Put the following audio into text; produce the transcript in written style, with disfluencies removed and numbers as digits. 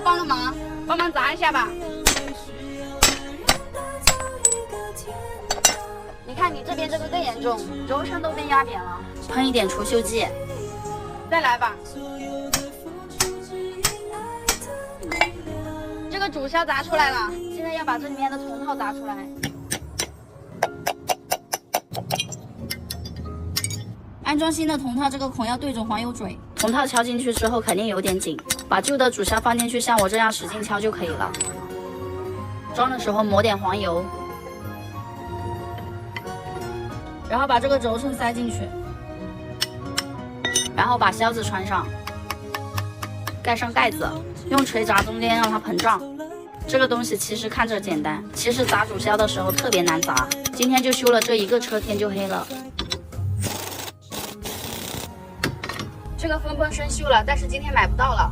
帮个忙，帮忙砸一下吧。你看你这边这个更严重，轴承都被压扁了。喷一点除锈剂，再来吧。这个主销砸出来了，现在要把这里面的铜套砸出来。安装新的铜套，这个孔要对准黄油嘴。铜套敲进去之后肯定有点紧，把旧的主销放进去，像我这样使劲敲就可以了。装的时候抹点黄油，然后把这个轴承塞进去，然后把销子穿上，盖上盖子，用锤砸中间让它膨胀。这个东西其实看着简单，其实砸主销的时候特别难砸。今天就修了这一个车，天就黑了。这个风泵生锈了，但是今天买不到了。